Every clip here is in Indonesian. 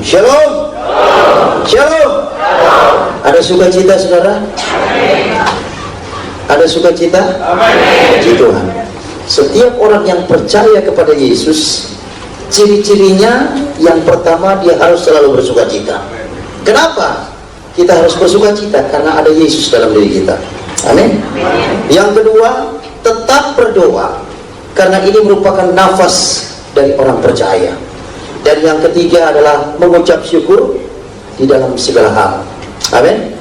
Shalom. Shalom. Ada sukacita saudara? Ada sukacita? Puji Tuhan. Setiap orang yang percaya kepada Yesus, ciri-cirinya yang pertama dia harus selalu bersukacita. Kenapa kita harus bersukacita? Karena ada Yesus dalam diri kita. Amin. Yang kedua, tetap berdoa, karena ini merupakan nafas dari orang percaya. Dan yang ketiga adalah mengucap syukur di dalam segala hal. Amin.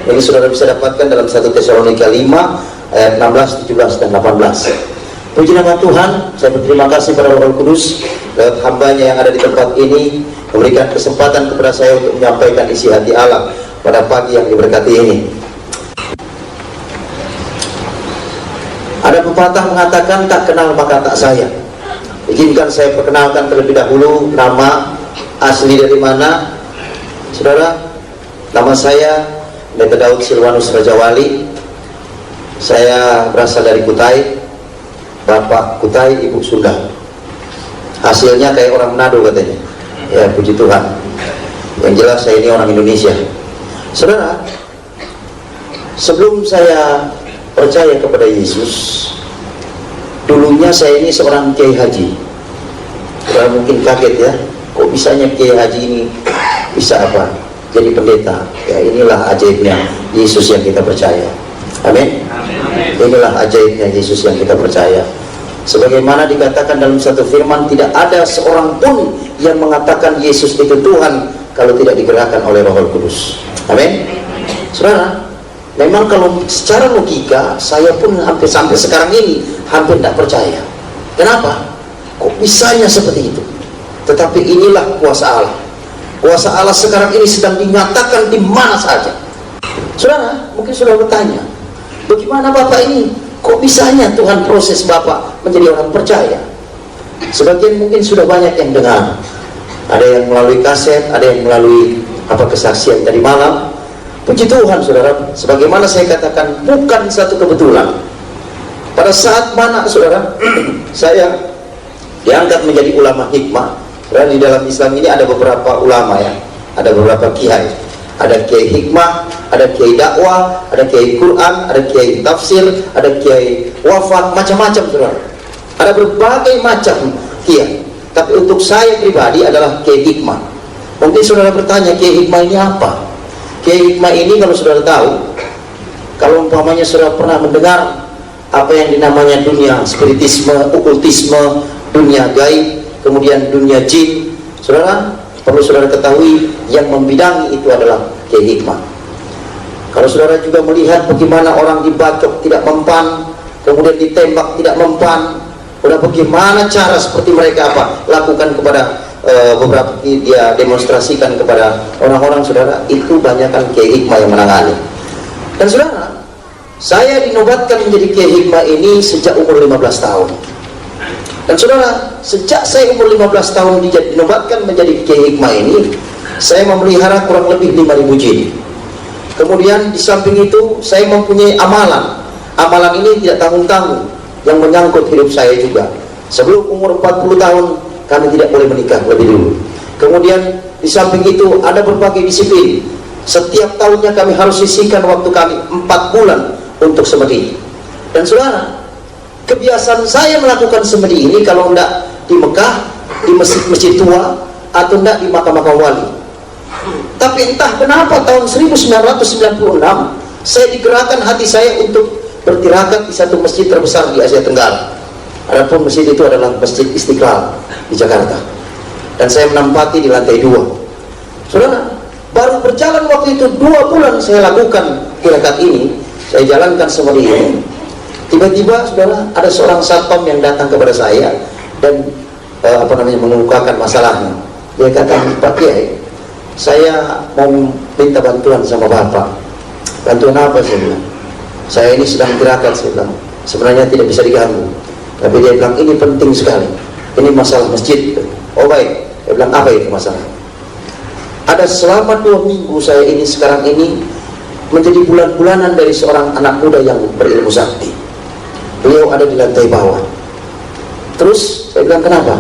Ini saudara bisa dapatkan dalam 1 Tesalonika 5 ayat 16, 17 dan 18. Puji nama Tuhan, saya berterima kasih pada Roh Kudus lewat hambanya yang ada di tempat ini, memberikan kesempatan kepada saya untuk menyampaikan isi hati Allah pada pagi yang diberkati ini. Ada pepatah mengatakan, tak kenal maka tak sayang. Izinkan saya perkenalkan terlebih dahulu nama asli dari mana. Saudara, nama saya Pendeta Daud Silwanus Rajawali. Saya berasal dari Kutai, Bapak Kutai, Ibu Sunda. Hasilnya kayak orang Manado katanya. Ya, puji Tuhan. Yang jelas saya ini orang Indonesia. Saudara, sebelum saya percaya kepada Yesus, dulunya saya ini seorang kiai haji. Saudara mungkin kaget ya, kok bisanya kiai haji ini bisa apa? Jadi pendeta. Ya, inilah ajaibnya Yesus yang kita percaya. Amin. Inilah ajaibnya Yesus yang kita percaya. Sebagaimana dikatakan dalam satu firman, tidak ada seorang pun yang mengatakan Yesus itu Tuhan kalau tidak digerakkan oleh Roh Kudus. Amin. Saudara, memang kalau secara logika saya pun sampai sekarang ini hampir tidak percaya. Kenapa? Kok bisanya seperti itu? Tetapi inilah kuasa Allah. Kuasa Allah sekarang ini sedang dinyatakan di mana saja. Saudara, mungkin sudah bertanya, bagaimana Bapak ini? Kok bisanya Tuhan proses Bapak menjadi orang percaya? Sebagian mungkin sudah banyak yang dengar. Ada yang melalui kaset, ada yang melalui kesaksian tadi malam. Puji Tuhan saudara, sebagaimana saya katakan, bukan satu kebetulan. Pada saat mana saudara saya diangkat menjadi ulama hikmah. Saudara, di dalam Islam ini ada beberapa ulama ya, ada beberapa kiai. Ada kiai hikmah, ada kiai dakwah, ada kiai Quran, ada kiai tafsir, ada kiai wafat, macam-macam saudara. Ada berbagai macam kiai. Tapi untuk saya pribadi adalah kiai hikmah. Mungkin saudara bertanya, kiai hikmah ini apa? Kiai hikmah ini kalau saudara tahu, kalau umpamanya saudara pernah mendengar apa yang dinamanya dunia spiritisme, okultisme, dunia gaib, kemudian dunia jin, saudara perlu saudara ketahui yang membidangi itu adalah kiai hikmah. Kalau saudara juga melihat bagaimana orang dibacok tidak mempan, kemudian ditembak tidak mempan, udah bagaimana cara seperti mereka lakukan kepada beberapa dia demonstrasikan kepada orang-orang, saudara, itu banyakkan kiai hikmah yang menangani. Dan saudara, saya dinobatkan menjadi kiai hikmah ini sejak umur 15 tahun. Dan saudara, sejak saya umur 15 tahun dinobatkan menjadi kiai hikmah ini, saya memelihara kurang lebih 5.000 jin. Kemudian di samping itu saya mempunyai amalan. Amalan ini tidak tanggung-tanggung, yang menyangkut hidup saya juga. Sebelum umur 40 tahun kami tidak boleh menikah lebih dulu. Kemudian di samping itu ada berbagai disiplin. Setiap tahunnya kami harus sisihkan waktu kami 4 bulan untuk semedi. Dan saudara, kebiasaan saya melakukan semedi ini kalau tidak di Mekah, di masjid-masjid tua, atau tidak di makam-makam wali. Tapi entah kenapa tahun 1996 saya digerakkan hati saya untuk bertirakat di satu masjid terbesar di Asia Tenggara. Adapun masjid itu adalah Masjid Istiqlal di Jakarta. Dan saya menempati di lantai 2. Saudara, baru berjalan waktu itu 2 bulan saya lakukan tirakat ini, saya jalankan seperti ini. Tiba-tiba saudara, ada seorang satpam yang datang kepada saya dan mengemukakan masalahnya. Dia kata, Pak Kiai, saya mau minta bantuan sama Bapak. Bantuan apa? Saya bilang, saya ini sedang tirakat. Saya bilang, sebenarnya tidak bisa diganggu. Tapi dia bilang, ini penting sekali, ini masalah masjid. Oh baik. Dia bilang, apa itu masalah? Ada selama 2 minggu saya ini sekarang ini menjadi bulan-bulanan dari seorang anak muda yang berilmu sakti. Beliau ada di lantai bawah. Terus saya bilang, kenapa?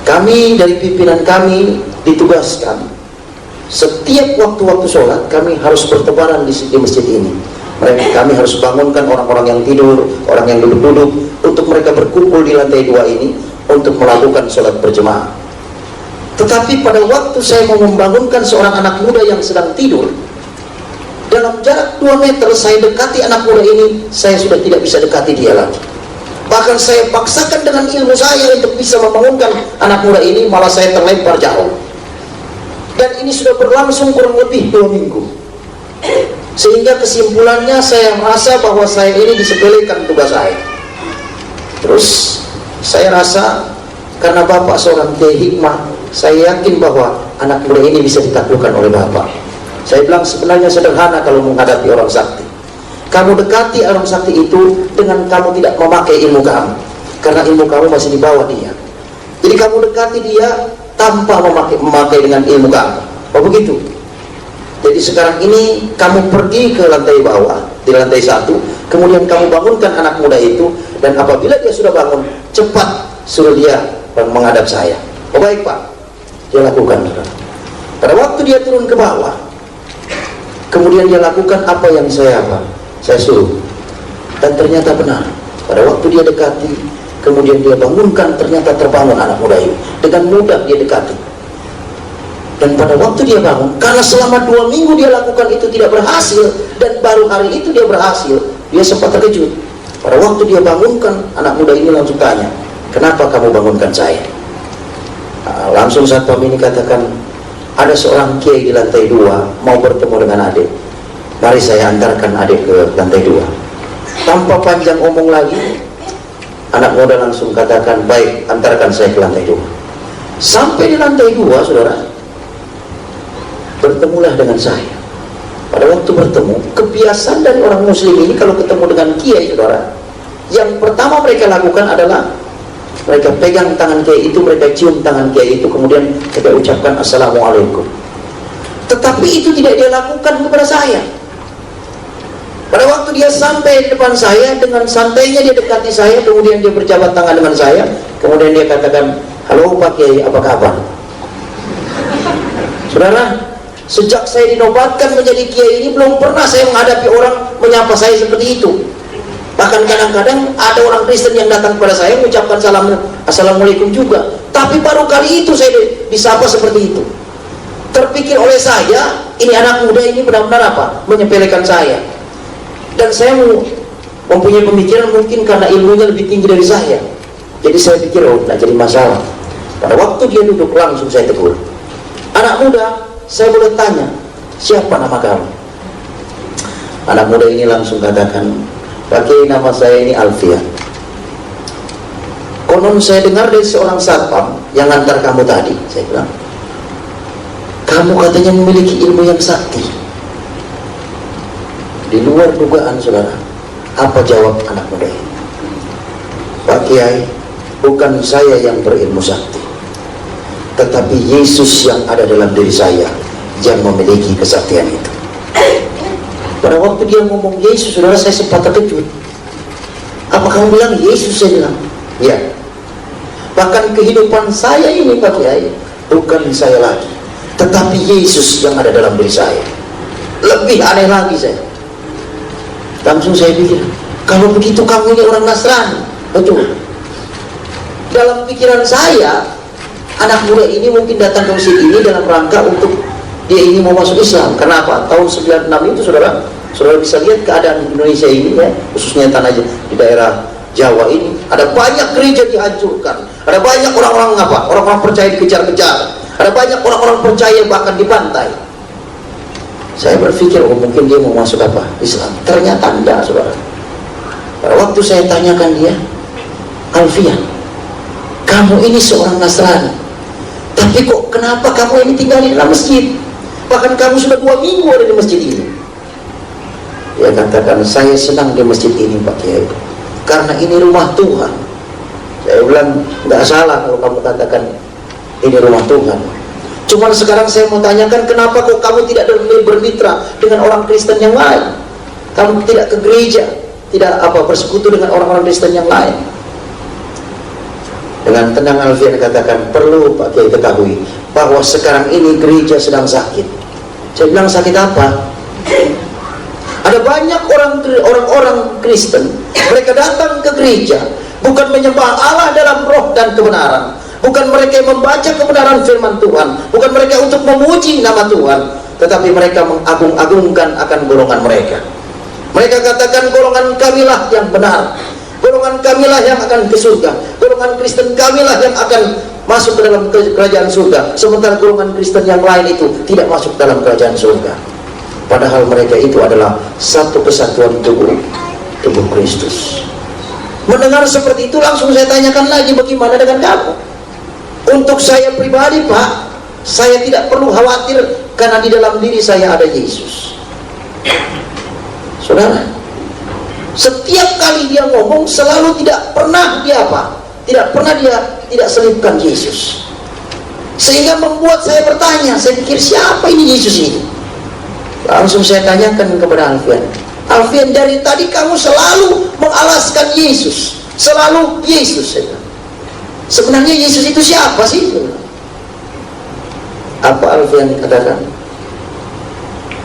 Kami dari pimpinan kami ditugaskan setiap waktu-waktu sholat kami harus bertebaran di masjid ini. Kami harus bangunkan orang-orang yang tidur, orang yang duduk-duduk, untuk mereka berkumpul di lantai 2 ini untuk melakukan sholat berjemaah. Tetapi pada waktu saya mau membangunkan seorang anak muda yang sedang tidur, dalam jarak 2 meter saya dekati anak muda ini, saya sudah tidak bisa dekati dia lagi. Bahkan saya paksakan dengan ilmu saya untuk bisa membangunkan anak muda ini, malah saya terlempar jauh. Dan ini sudah berlangsung kurang lebih 2 minggu. Sehingga kesimpulannya saya merasa bahwa saya ini disepelekan tugas saya. Terus saya rasa karena Bapak seorang kiai hikmah, saya yakin bahwa anak muda ini bisa ditaklukkan oleh Bapak. Saya bilang sebenarnya sederhana kalau menghadapi orang sakti. Kamu dekati orang sakti itu dengan kamu tidak memakai ilmu kamu, karena ilmu kamu masih di bawah dia. Jadi kamu dekati dia tanpa memakai dengan ilmu kamu. Oh begitu. Jadi sekarang ini kamu pergi ke lantai bawah, di lantai 1, kemudian kamu bangunkan anak muda itu, dan apabila dia sudah bangun, cepat suruh dia menghadap saya. Oh baik Pak, dia lakukan. Pada waktu dia turun ke bawah, kemudian dia lakukan apa yang saya suruh, dan ternyata benar. Pada waktu dia dekati, kemudian dia bangunkan, ternyata terbangun anak muda itu. Dengan mudah dia dekati. Dan pada waktu dia bangun, karena selama 2 minggu dia lakukan itu tidak berhasil, dan baru hari itu dia berhasil, dia sempat terkejut. Pada waktu dia bangunkan, anak muda ini langsung tanya, kenapa kamu bangunkan saya? Langsung satpam ini katakan, ada seorang kiai di lantai 2 mau bertemu dengan adik, mari saya antarkan adik ke lantai 2. Tanpa panjang omong lagi, anak muda langsung katakan, baik, antarkan saya ke lantai 2. Sampai di lantai 2, saudara, bertemulah dengan saya. Pada waktu bertemu, kebiasaan dari orang muslim ini kalau ketemu dengan kiai, saudara, yang pertama mereka lakukan adalah mereka pegang tangan kiai itu, mereka cium tangan kiai itu, kemudian mereka ucapkan assalamualaikum. Tetapi itu tidak dia lakukan kepada saya. Pada waktu dia sampai di depan saya, dengan santainya dia dekati saya, kemudian dia berjabat tangan dengan saya, kemudian dia katakan, halo Pak Kiai, apa kabar? Saudara, sejak saya dinobatkan menjadi kiai ini, belum pernah saya menghadapi orang menyapa saya seperti itu. Bahkan kadang-kadang ada orang Kristen yang datang kepada saya mengucapkan assalamualaikum juga. Tapi baru kali itu saya disapa seperti itu. Terpikir oleh saya, ini anak muda ini benar-benar menyepelekan saya. Dan saya mempunyai pemikiran mungkin karena ilmunya lebih tinggi dari saya. Jadi saya pikir, oh tidak jadi masalah. Pada waktu dia duduk, langsung saya tegur, anak muda, saya boleh tanya, siapa nama kamu? Anak muda ini langsung katakan, Pak Kiai, nama saya ini Alfian. Konon saya dengar dari seorang satpam yang ngantar kamu tadi. Saya bilang, kamu katanya memiliki ilmu yang sakti. Di luar dugaan, saudara. Apa jawab anak muda ini? Pak Kiai, bukan saya yang berilmu sakti, tetapi Yesus yang ada dalam diri saya yang memiliki kesaktian itu. Pada waktu dia ngomong Yesus, saudara, saya sempat terkejut. Apa kamu bilang Yesus? Saya bilang, ya. Bahkan kehidupan saya ini, Pak Kiai, bukan saya lagi, tetapi Yesus yang ada dalam diri saya. Lebih aneh lagi saya. Langsung saya pikir, kalau begitu kamu ini orang Nasrani. Betul. Dalam pikiran saya, anak muda ini mungkin datang ke masjid ini dalam rangka untuk dia ini mau masuk Islam. Kenapa? Tahun 96 itu, saudara bisa lihat keadaan Indonesia ini, ya, khususnya tanah di daerah Jawa ini, ada banyak gereja dihancurkan, ada banyak orang-orang percaya dikejar-kejar, ada banyak orang-orang percaya bahkan dibantai. Saya berpikir, oh mungkin dia mau masuk Islam. Ternyata tidak, saudara. Pada waktu saya tanyakan dia, Alfian, kamu ini seorang Nasrani, tapi kok kenapa kamu ini tinggal di dalam masjid? Bahkan kamu sudah 2 minggu ada di masjid ini. Dia katakan, saya senang di masjid ini, Pak Kiai, karena ini rumah Tuhan. Saya bilang, nggak salah kalau kamu katakan ini rumah Tuhan. Cuman sekarang saya mau tanyakan, kenapa kok kamu tidak bermitra dengan orang Kristen yang lain? Kamu tidak ke gereja, tidak bersekutu dengan orang-orang Kristen yang lain. Dengan tenang Alfian katakan, perlu Pak Kiai ketahui bahwa sekarang ini gereja sedang sakit. Saya bilang, sakit apa? Ada banyak orang-orang Kristen, mereka datang ke gereja bukan menyembah Allah dalam roh dan kebenaran, bukan mereka yang membaca kebenaran firman Tuhan, bukan mereka untuk memuji nama Tuhan, tetapi mereka mengagung-agungkan akan golongan mereka. Mereka katakan, golongan kamilah yang benar, golongan kamilah yang akan ke surga, golongan Kristen kamilah yang akan masuk ke dalam kerajaan surga, sementara golongan Kristen yang lain itu tidak masuk dalam kerajaan surga. Padahal mereka itu adalah satu kesatuan tubuh Kristus. Mendengar seperti itu, langsung saya tanyakan lagi, bagaimana dengan kamu? Untuk saya pribadi, Pak, saya tidak perlu khawatir karena di dalam diri saya ada Yesus. Saudara, setiap kali dia ngomong selalu tidak pernah dia apa? Tidak pernah dia tidak selipkan Yesus. Sehingga membuat saya bertanya, saya pikir siapa ini Yesus ini? Langsung saya tanyakan kepada Alfian, Alfian, dari tadi kamu selalu mengalaskan Yesus, selalu Yesus. Sebenarnya Yesus itu siapa sih? Apa Alfian katakan?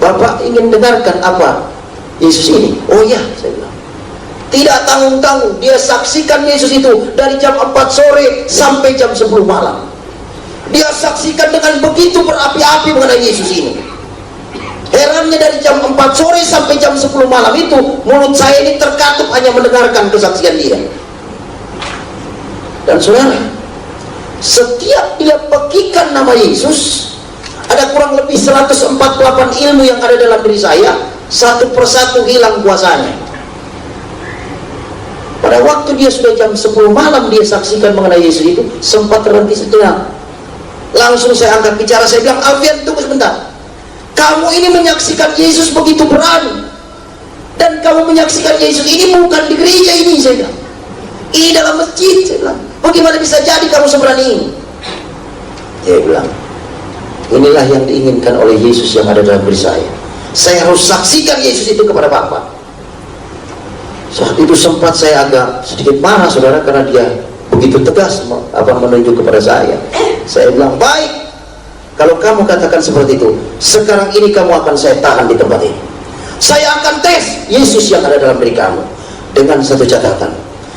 Bapak ingin dengarkan apa Yesus ini? Oh ya, saya bilang. Tidak tanggung-tanggung, dia saksikan Yesus itu dari jam 4 sore sampai jam 10 malam. Dia saksikan dengan begitu berapi-api mengenai Yesus ini. Herannya dari jam 4 sore sampai jam 10 malam itu, mulut saya ini terkatup hanya mendengarkan kesaksian dia. Dan saudara, setiap dia pekikan nama Yesus, ada kurang lebih 148 ilmu yang ada dalam diri saya, satu persatu hilang kuasanya. Pada waktu dia sudah jam 10 malam dia saksikan mengenai Yesus itu, sempat terhenti sejenak. Langsung saya angkat bicara, saya bilang, Alfian, tunggu sebentar. Kamu ini menyaksikan Yesus begitu berani, dan kamu menyaksikan Yesus ini bukan di gereja ini, saya bilang. Ini dalam masjid, saya bilang. Bagaimana bisa jadi kamu seberani ini? Dia bilang, inilah yang diinginkan oleh Yesus yang ada dalam diri saya. Saya harus saksikan Yesus itu kepada Bapa. Saat itu sempat saya agak sedikit marah, saudara, karena dia begitu tegas menunjuk kepada saya. Saya bilang, baik, kalau kamu katakan seperti itu, sekarang ini kamu akan saya tahan di tempat ini. Saya akan tes Yesus yang ada dalam diri kamu dengan satu catatan.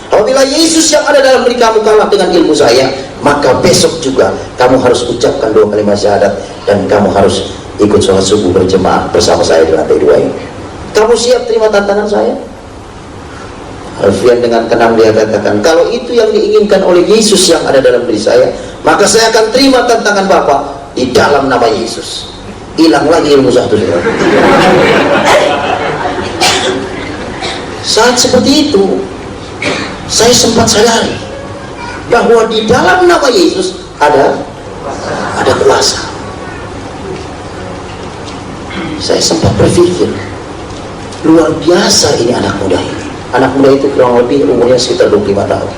Apabila Yesus yang ada dalam diri kamu kalah dengan ilmu saya, maka besok juga kamu harus ucapkan 2 kalimat syahadat dan kamu harus ikut sholat subuh berjemaah bersama saya di lantai 2 ini. Kamu siap terima tantangan saya? Alfian dengan tenang dia katakan, kalau itu yang diinginkan oleh Yesus yang ada dalam diri saya, maka saya akan terima tantangan Bapak di dalam nama Yesus. Hilang lagi ilmu satu. Saat seperti itu, saya sempat sadari bahwa di dalam nama Yesus ada kuasa. Saya sempat berpikir, luar biasa ini anak muda ini. Anak muda itu kurang lebih umurnya sekitar 25 tahun.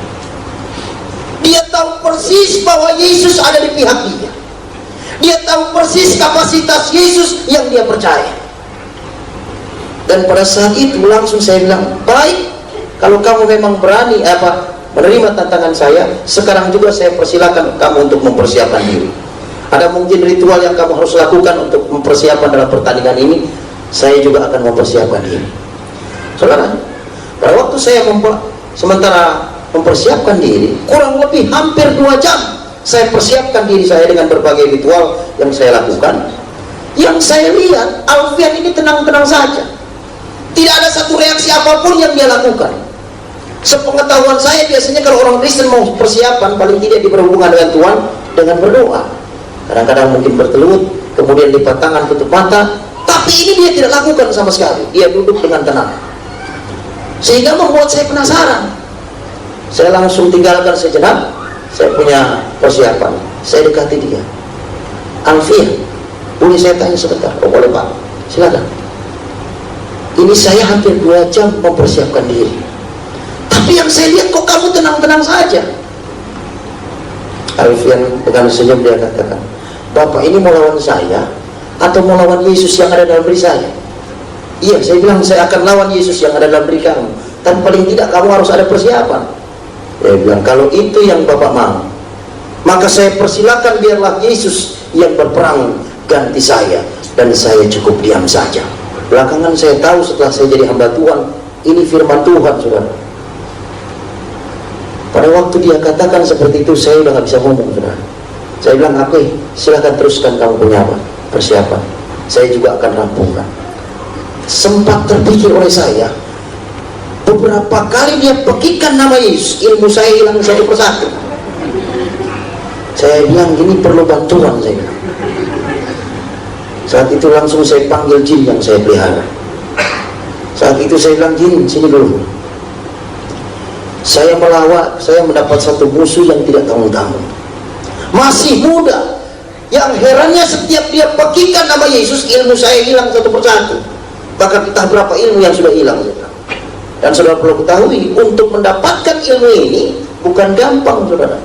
Dia tahu persis bahwa Yesus ada di pihak dia. Dia tahu persis kapasitas Yesus yang dia percaya. Dan pada saat itu langsung saya bilang, baik, kalau kamu memang berani menerima tantangan saya, sekarang juga saya persilakan kamu untuk mempersiapkan diri. Ada mungkin ritual yang kamu harus lakukan untuk mempersiapkan dalam pertandingan ini, saya juga akan mempersiapkan diri. Saudara, pada waktu saya sementara mempersiapkan diri, kurang lebih hampir 2 jam saya persiapkan diri saya dengan berbagai ritual yang saya lakukan. Yang saya lihat, Alfian ini tenang-tenang saja, tidak ada satu reaksi apapun yang dia lakukan. Sepengetahuan saya, biasanya kalau orang Kristen mau persiapan, paling tidak berhubungan dengan Tuhan dengan berdoa. Kadang-kadang mungkin bertelut, kemudian lipat tangan, tutup mata. Tapi ini dia tidak lakukan sama sekali. Dia duduk dengan tenang, sehingga membuat saya penasaran. Saya langsung tinggalkan sejenak, saya punya persiapan. Saya dekati dia. Alfian, boleh saya tanya sebentar? Oh boleh Pak, silakan. Ini saya hampir 2 jam mempersiapkan diri, tapi yang saya lihat kok kamu tenang-tenang saja. Alfian dengan senyum dia katakan, Bapak ini mau lawan saya atau mau lawan Yesus yang ada dalam diri saya? Iya, saya bilang saya akan lawan Yesus yang ada dalam diri kamu, tapi paling tidak kamu harus ada persiapan. Dia bilang, kalau itu yang Bapak mau, maka saya persilakan biarlah Yesus yang berperang ganti saya, dan saya cukup diam saja. Belakangan saya tahu setelah saya jadi hamba Tuhan, ini firman Tuhan, saudara. Pada waktu dia katakan seperti itu, saya udah gak bisa ngomong, saudara. Saya bilang, oke, silahkan teruskan kamu punya apa persiapan, saya juga akan rampungkan. Sempat terpikir oleh saya, beberapa kali dia pekikan nama Yesus, ilmu saya hilang satu persatu. Saya bilang, ini perlu bantuan, saya bilang. Saat itu langsung saya panggil jin yang saya pelihara. Saat itu saya bilang, jin, sini dulu. Saya melawak, saya mendapat satu musuh yang tidak tanggung-tanggung, masih muda. Yang herannya setiap dia pekikan nama Yesus, ilmu saya hilang satu persatu. Bahkan entah berapa ilmu yang sudah hilang. Dan saudara perlu ketahui, untuk mendapatkan ilmu ini bukan gampang, saudara.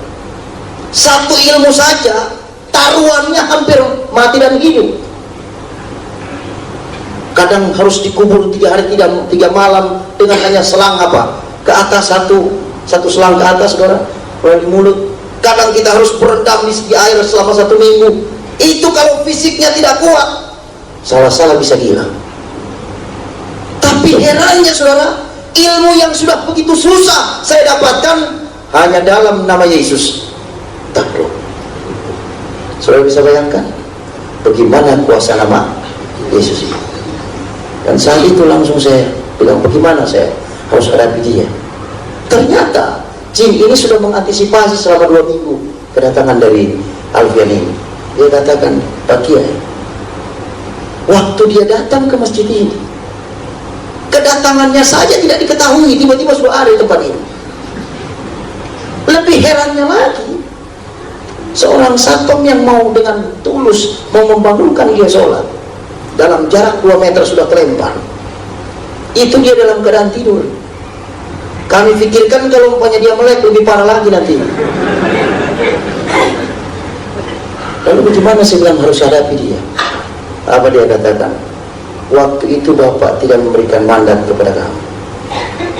Satu ilmu saja taruhannya hampir mati dan hidup. Kadang harus dikubur 3 hari 3 malam dengan hanya selang apa ke atas, satu selang ke atas, saudara, di mulut. Kadang kita harus berendam di air selama 1 minggu. Itu kalau fisiknya tidak kuat, salah-salah bisa gila. Tapi herannya, saudara, ilmu yang sudah begitu susah saya dapatkan hanya dalam nama Yesus. Takluk. Saudara bisa bayangkan bagaimana kuasa nama Yesus ini. Dan saat itu langsung saya bilang, bagaimana saya harus hadapi dia. Ternyata jin ini sudah mengantisipasi selama 2 minggu kedatangan dari Alfian ini. Dia katakan, Pak Kiai, waktu dia datang ke masjid ini, kedatangannya saja tidak diketahui, tiba-tiba sudah ada di tempat ini. Lebih herannya lagi, seorang satpam yang mau dengan tulus mau membangunkan dia sholat, dalam jarak 2 meter sudah terlempar, itu dia dalam keadaan tidur. Kami pikirkan kalau umpamanya dia melek lebih parah lagi nanti. Lalu bagaimana saya bilang harus hadapi dia? Apa dia katakan? Waktu itu Bapak tidak memberikan mandat kepada kami,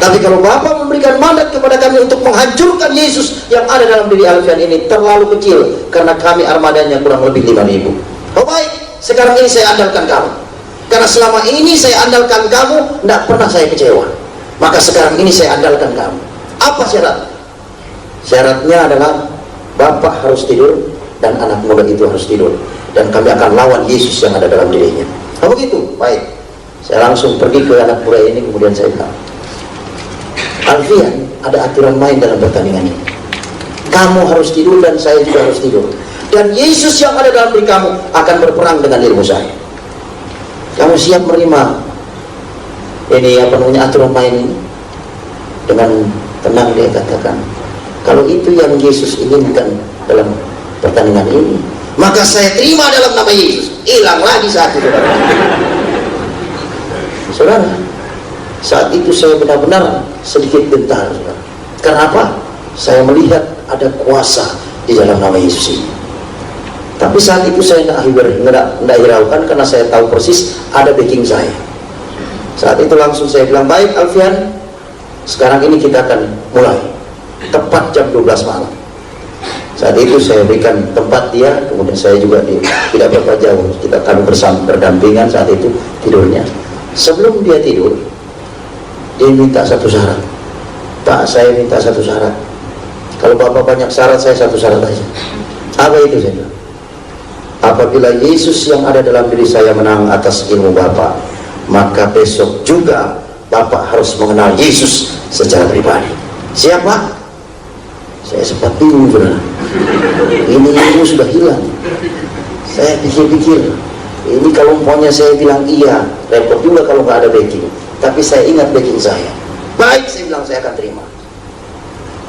tapi kalau Bapak memberikan mandat kepada kami untuk menghancurkan Yesus yang ada dalam diri Alfian ini, terlalu kecil, karena kami armadanya kurang lebih 5.000. Oh baik, sekarang ini saya andalkan kamu, karena selama ini saya andalkan kamu, tidak pernah saya kecewa. Maka sekarang ini saya andalkan kamu. Apa syarat? Syaratnya adalah Bapak harus tidur dan anak muda itu harus tidur, dan kami akan lawan Yesus yang ada dalam dirinya. Oh begitu? Baik. Saya langsung pergi ke anak muda ini, kemudian saya bilang, Alfian, ada aturan main dalam pertandingan ini. Kamu harus tidur dan saya juga harus tidur, dan Yesus yang ada dalam diri kamu akan berperang dengan ilmu saya. Kamu siap menerima ini apa namanya aturan main ini? Dengan tenang dia katakan, kalau itu yang Yesus inginkan dalam pertandingan ini, maka saya terima dalam nama Yesus. Hilang lagi saat itu, saudara. Saat itu saya benar-benar sedikit gentar, saudara. Karena apa? Saya melihat ada kuasa di dalam nama Yesus ini. Tapi saat itu saya tidak hiraukan, karena saya tahu persis ada backing saya. Saat itu langsung saya bilang, baik Alfian, sekarang ini kita akan mulai tepat jam 12 malam. Saat itu saya berikan tempat dia, kemudian saya juga tidak berapa jauh, kami bersama berdampingan saat itu tidurnya. Sebelum dia tidur, dia minta satu syarat. Pak, saya minta satu syarat. Kalau Bapak banyak syarat, saya satu syarat aja. Apa itu? Saya bilang, apabila Yesus yang ada dalam diri saya menang atas ilmu Bapak, maka besok juga Bapak harus mengenal Yesus secara pribadi. Siapa? Saya sempat bingung, saudara. Ini ilmu sudah hilang. Saya pikir-pikir, ini kalau umpamanya saya bilang iya, repot juga kalau nggak ada backing. Tapi saya ingat backing saya. Baik, saya bilang saya akan terima.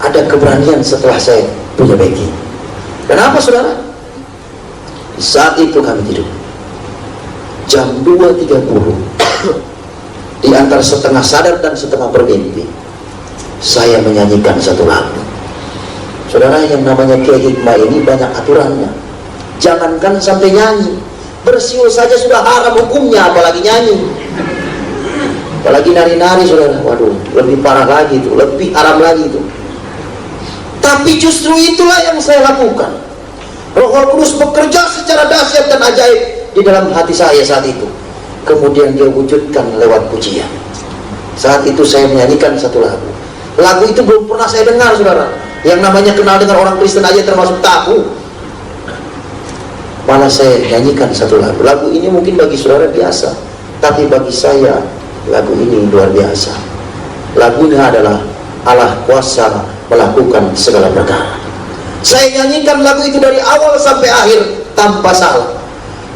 Ada keberanian setelah saya punya backing. Kenapa, saudara? Di saat itu kami tidur. Jam 2.30, di antara setengah sadar dan setengah bermimpi, saya menyanyikan satu lagu. Saudara, yang namanya Kiai Hikmah ini banyak aturannya. Jangankan sampai nyanyi, bersiul saja sudah haram hukumnya, apalagi nyanyi, apalagi nari-nari, saudara. Waduh, lebih parah lagi itu, lebih haram lagi itu. Tapi justru itulah yang saya lakukan. Roh Kudus bekerja secara dahsyat dan ajaib di dalam hati saya saat itu. Kemudian dia wujudkan lewat pujian. Saat itu saya menyanyikan satu lagu. Lagu itu belum pernah saya dengar, saudara. Yang namanya kenal dengan orang Kristen aja termasuk tabu. Malah saya nyanyikan satu lagu. Lagu ini mungkin bagi saudara biasa, tapi bagi saya lagu ini luar biasa. Lagunya adalah Allah kuasa melakukan segala perkara. Saya nyanyikan lagu itu dari awal sampai akhir tanpa salah.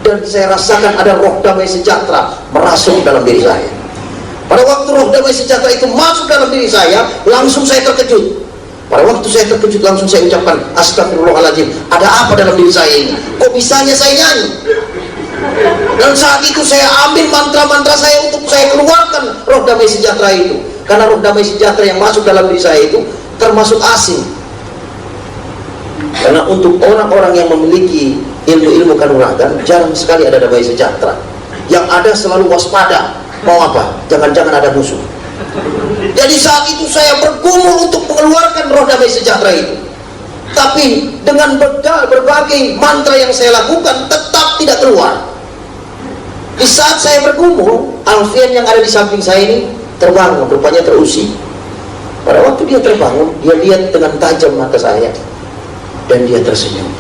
Dan saya rasakan ada roh damai sejahtera merasuk dalam diri saya. Pada waktu roh damai sejahtera itu masuk dalam diri saya, langsung saya terkejut. Pada waktu saya terkejut, langsung saya ucapkan, astagfirullahaladzim, ada apa dalam diri saya ini? Kok bisanya saya nyanyi? Dan saat itu saya ambil mantra-mantra saya untuk saya keluarkan roh damai sejahtera itu. Karena roh damai sejahtera yang masuk dalam diri saya itu termasuk asing. Karena untuk orang-orang yang memiliki ilmu-ilmu kanuragan, jarang sekali ada damai sejahtera. Yang ada selalu waspada. Mau apa? Jangan-jangan ada musuh. Jadi saat itu saya bergumul untuk mengeluarkan roh damai sejahtera itu. Tapi dengan berbagai mantra yang saya lakukan tetap tidak keluar. Di saat saya bergumul, Alfian yang ada di samping saya ini terbangun, rupanya terusik. Pada waktu dia terbangun, dia lihat dengan tajam mata saya. Dan dia tersenyum.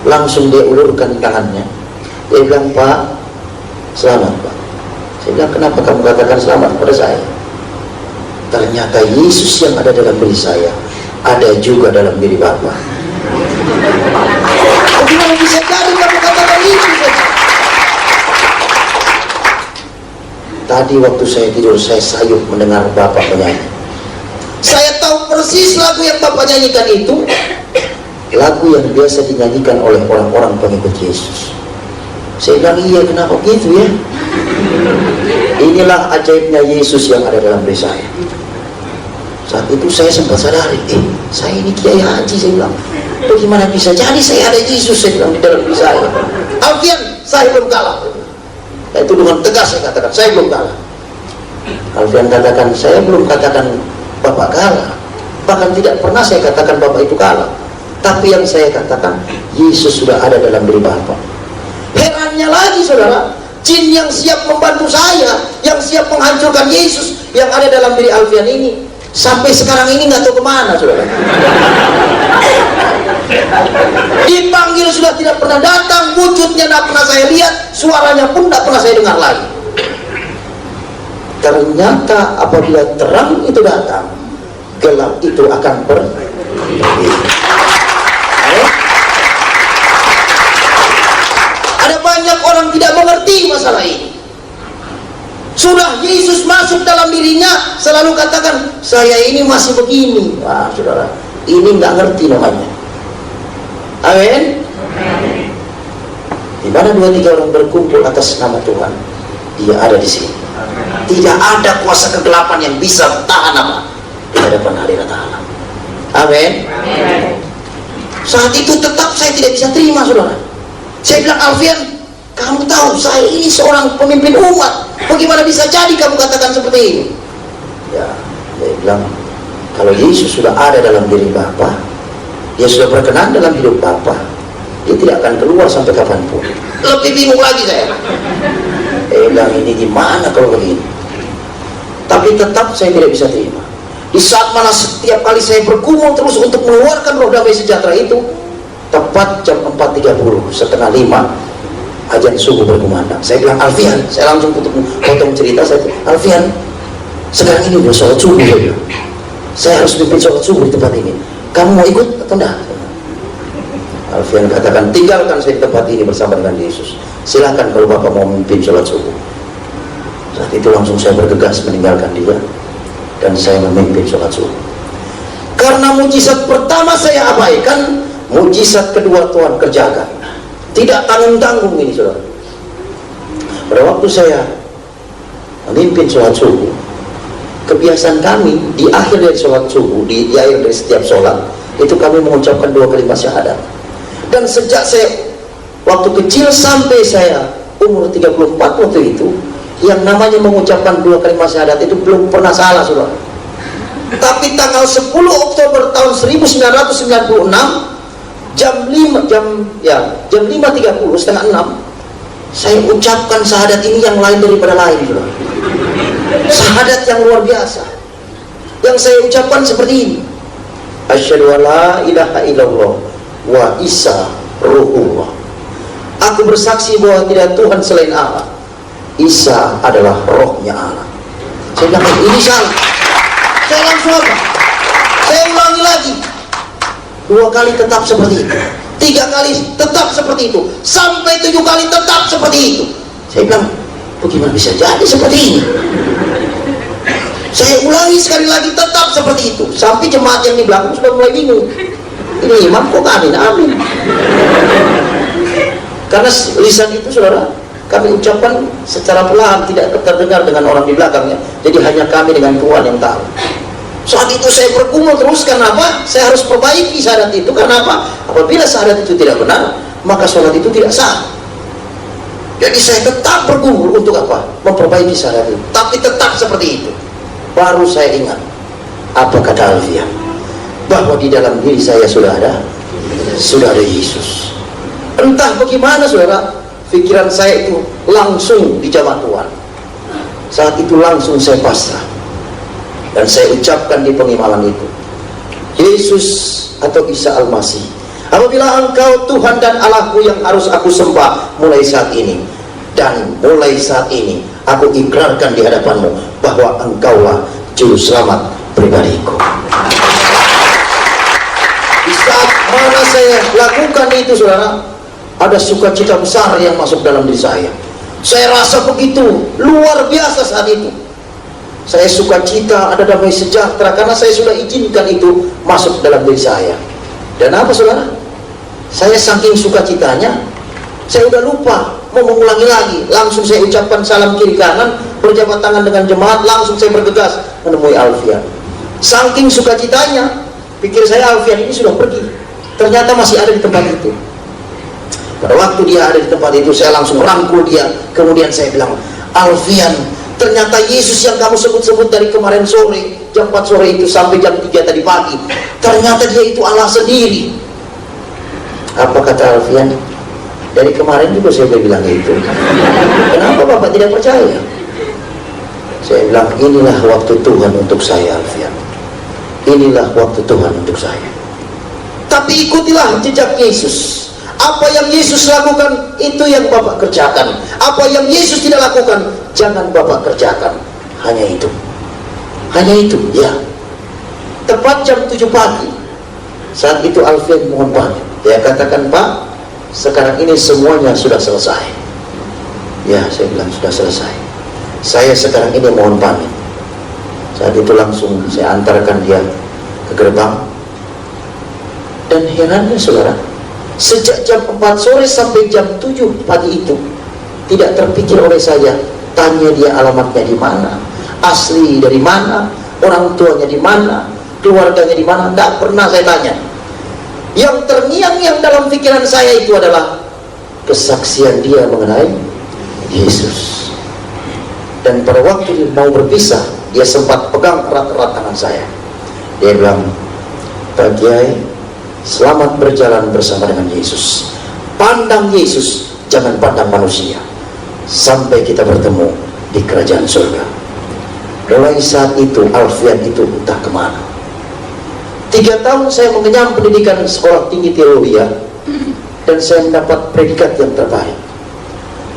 Langsung dia ulurkan tangannya. Dia bilang, Pak, selamat Pak. Saya bilang, kenapa kamu katakan selamat kepada saya? Ternyata Yesus yang ada dalam diri saya ada juga dalam diri Bapak. Bagaimana bisa jadi kamu katakan itu saja? Tadi waktu saya tidur, saya sayup mendengar Bapak menyanyi. Saya tahu persis lagu yang Bapak nyanyikan itu lagu yang biasa dinyanyikan oleh orang-orang pengikut Yesus. Saya bilang, iya, kenapa gitu ya? Inilah ajaibnya Yesus yang ada dalam diri saya. Saat itu saya sempat sadari, saya ini Kiai Haji, saya bilang, bagaimana bisa jadi saya ada Yesus, saya bilang, di dalam diri saya. Alfian, saya belum kalah. Itu dengan tegas saya katakan, saya belum kalah. Alfian katakan, saya belum katakan Bapak kalah. Bahkan tidak pernah saya katakan Bapak itu kalah. Tapi yang saya katakan, Yesus sudah ada dalam diri Bapak. Herannya lagi, saudara, jin yang siap membantu saya, yang siap menghancurkan Yesus yang ada dalam diri Alfian ini, sampai sekarang ini nggak tahu kemana, saudara. Dipanggil sudah tidak pernah datang, wujudnya tidak pernah saya lihat, suaranya pun tidak pernah saya dengar lagi. Ternyata apabila terang itu datang, gelap itu akan pergi. Ada banyak orang tidak mengerti masalah ini. Sudah Yesus masuk dalam dirinya, selalu katakan, saya ini masih begini. Wah, saudara, ini nggak ngerti namanya. Amin. Di mana 2-3 orang berkumpul atas nama Tuhan, Dia ada di sini. Tidak ada kuasa kegelapan yang bisa tahan apa di hadapan hadirat Allah. Amin. Saat itu tetap saya tidak bisa terima, saudara. Saya bilang, Alfian, kamu tahu saya ini seorang pemimpin umat, bagaimana bisa jadi kamu katakan seperti ini? Ya, saya bilang, kalau Yesus sudah ada dalam diri Bapa, Dia sudah berkenan dalam hidup Bapa, Dia tidak akan keluar sampai kapanpun. Lebih bingung lagi saya. Saya bilang, ini gimana kalau begini? Tapi tetap saya tidak bisa terima. Di saat mana setiap kali saya bergumul terus untuk mengeluarkan roh damai sejahtera itu, tepat jam 4.30, setengah 5, azan subuh berkumandang. Saya bilang, Alfian, saya langsung potong cerita saya. Alfian, sekarang ini udah sholat subuh, saya harus pimpin sholat subuh di tempat ini. Kamu mau ikut atau enggak? Alfian katakan, tinggalkan saya di tempat ini bersama dengan Yesus. Silahkan kalau Bapak mau memimpin sholat subuh. Saat itu langsung saya bergegas meninggalkan dia dan saya memimpin sholat subuh. Karena mujizat pertama saya abaikan, mujizat kedua Tuhan kerjakan. Tidak tanggung-tanggung ini, saudara. Pada waktu saya memimpin sholat subuh, kebiasaan kami di akhir dari sholat subuh, di akhir dari setiap sholat itu kami mengucapkan 2 kalimat syahadat. Dan sejak saya waktu kecil sampai saya umur 34 waktu itu, yang namanya mengucapkan 2 kalimat syahadat itu belum pernah salah, saudara. Tapi tanggal 10 Oktober tahun 1996 jam 5.30, setengah 6, saya ucapkan syahadat ini yang lain daripada lain, saudara. Syahadat yang luar biasa. Yang saya ucapkan seperti ini: asyhadu alla ilaha illallah wa Isa ruhullah. Aku bersaksi bahwa tidak Tuhan selain Allah. Isa adalah rohnya Allah. Saya bilang, ini salah. Saya langsung apa? Saya ulangi lagi. 2 kali tetap seperti itu, 3 kali tetap seperti itu, sampai 7 kali tetap seperti itu. Saya bilang, bagaimana bisa jadi seperti ini? Saya ulangi sekali lagi, tetap seperti itu, sampai jemaat yang di belakang sudah mulai bingung. Ini imam kok amin amin? Karena lisan itu, saudara, kami ucapkan secara perlahan, tidak terdengar dengan orang di belakangnya. Jadi hanya kami dengan Tuhan yang tahu. Saat itu saya bergumul terus, kenapa? Saya harus perbaiki syahadat itu. Karena apa? Apabila syahadat itu tidak benar, maka sholat itu tidak sah. Jadi saya tetap bergumul untuk apa? Memperbaiki syahadat itu. Tapi tetap seperti itu. Baru saya ingat, apa kata Alfian? Bahwa di dalam diri saya sudah ada Yesus. Entah bagaimana, saudara, pikiran saya itu langsung dijamah Tuhan. Saat itu langsung saya pasrah, dan saya ucapkan di pengimalan itu, Yesus atau Isa Al-Masih, apabila Engkau Tuhan dan Allahku yang harus aku sembah mulai saat ini, dan mulai saat ini aku ikrarkan di hadapanmu bahwa Engkaulah juru selamat pribadiku. Di saat mana saya lakukan itu, saudara, ada sukacita besar yang masuk dalam diri saya. Saya rasa begitu luar biasa saat itu. Saya sukacita, ada damai sejahtera, karena saya sudah izinkan itu masuk dalam diri saya. Dan apa, saudara? Saya saking sukacitanya, saya udah lupa mau mengulangi lagi. Langsung saya ucapkan salam kiri kanan, berjabat tangan dengan jemaat, langsung saya bergegas menemui Alfian. Saking sukacitanya, pikir saya Alfian ini sudah pergi. Ternyata masih ada di tempat itu. Pada waktu dia ada di tempat itu, saya langsung rangkul dia. Kemudian saya bilang, Alfian, ternyata Yesus yang kamu sebut-sebut dari kemarin sore, jam 4 sore itu sampai jam 3 tadi pagi, ternyata dia itu Allah sendiri. Apa kata Alfian? Dari kemarin juga saya bilang itu. Kenapa Bapak tidak percaya? Saya bilang, inilah waktu Tuhan untuk saya, Alfian. Inilah waktu Tuhan untuk saya. Tapi ikutilah jejak Yesus. Apa yang Yesus lakukan, itu yang Bapak kerjakan. Apa yang Yesus tidak lakukan, jangan Bapak kerjakan. Hanya itu. Hanya itu, ya. Tepat jam 7 pagi, saat itu Alfian mohon pamit. Dia katakan, Pak, sekarang ini semuanya sudah selesai. Ya, saya bilang sudah selesai. Saya sekarang ini mohon pamit. Saat itu langsung saya antarkan dia ke gerbang. Dan herannya, saudara, sejak jam 4 sore sampai jam 7 pagi itu tidak terpikir oleh saya tanya dia alamatnya di mana, asli dari mana, orang tuanya di mana, keluarganya di mana. Tidak pernah saya tanya. Yang terngiang-ngiang dalam pikiran saya itu adalah kesaksian dia mengenai Yesus. Dan pada waktu dia mau berpisah, dia sempat pegang erat-erat tangan saya. Dia bilang, Pak Kiai, selamat berjalan bersama dengan Yesus. Pandang Yesus, jangan pandang manusia, sampai kita bertemu di kerajaan surga. Mulai saat itu Alfian itu entah kemana. 3 tahun saya mengenyam pendidikan sekolah tinggi teologi, dan saya mendapat predikat yang terbaik.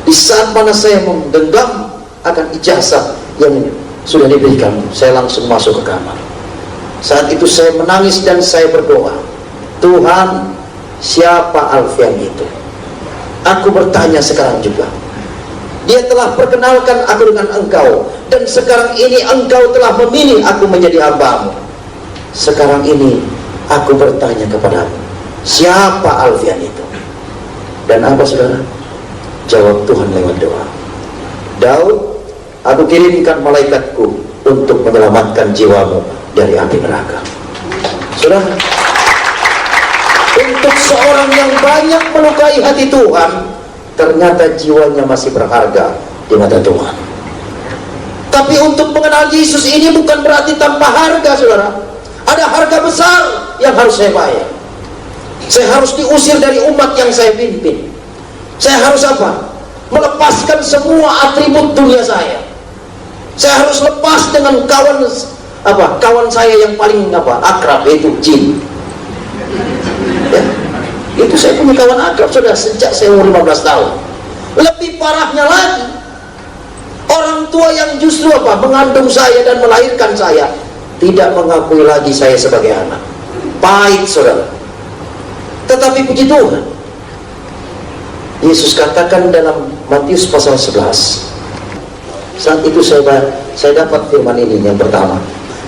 Di saat mana saya menggenggam akan ijazah yang sudah diberikan, saya langsung masuk ke kamar. Saat itu saya menangis dan saya berdoa, Tuhan, siapa Alfian itu? Aku bertanya sekarang juga. Dia telah perkenalkan aku dengan Engkau, dan sekarang ini Engkau telah memilih aku menjadi hamba-Mu. Sekarang ini aku bertanya kepadamu, siapa Alfian itu? Dan apa, saudara? Jawab Tuhan lewat doa. Daud, aku kirimkan malaikatku untuk menyelamatkan jiwamu dari api neraka. Saudara, untuk seorang yang banyak melukai hati Tuhan, ternyata jiwanya masih berharga di mata Tuhan. Tapi untuk mengenal Yesus ini bukan berarti tanpa harga, saudara. Ada harga besar yang harus saya bayar. Saya harus diusir dari umat yang saya pimpin. Saya harus apa? Melepaskan semua atribut dunia saya. Saya harus lepas dengan kawan saya yang paling akrab, yaitu jin. Ya, itu saya punya kawan akrab sudah sejak saya umur 15 tahun. Lebih parahnya lagi, orang tua yang justru mengandung saya dan melahirkan saya tidak mengakui lagi saya sebagai anak. Pahit, saudara. Tetapi puji Tuhan, Yesus katakan dalam Matius pasal 11, saat itu saya dapat firman ini yang pertama.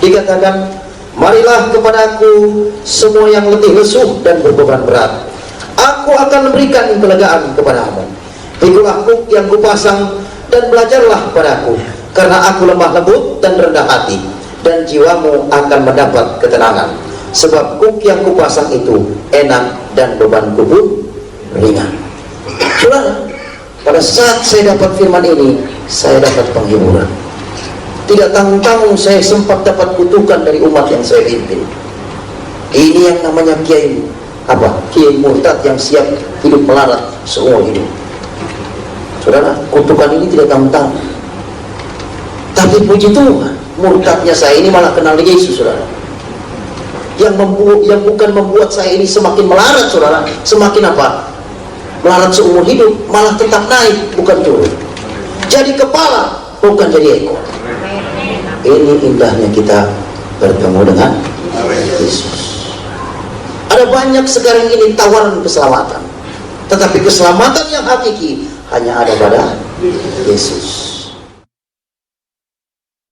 Dikatakan, marilah kepadaku semua yang letih lesu dan berbeban berat, aku akan memberikan kelegaan kepadamu. Pikulah kuk yang kupasang dan belajarlah kepadaku, karena aku lemah lembut dan rendah hati, dan jiwamu akan mendapat ketenangan. Sebab kuk yang kupasang itu enak dan bebanku pun ringan. Saudara, pada saat saya dapat firman ini, saya dapat penghiburan. Tidak tanggung-tanggung saya sempat dapat kutukan dari umat yang saya pimpin. Ini yang namanya kiai kiai murtad yang siap hidup melarat seumur hidup. Saudara, kutukan ini tidak tanggung-tanggung. Tapi puji Tuhan, murtadnya saya ini malah kenal Yesus, saudara. Yang bukan membuat saya ini semakin melarat, saudara, semakin melarat seumur hidup, malah tetap naik, bukan turun. Jadi kepala, bukan jadi ekor. Ini indahnya kita bertemu dengan Yesus. Ada banyak sekarang ini tawaran keselamatan, tetapi keselamatan yang hakiki hanya ada pada Yesus.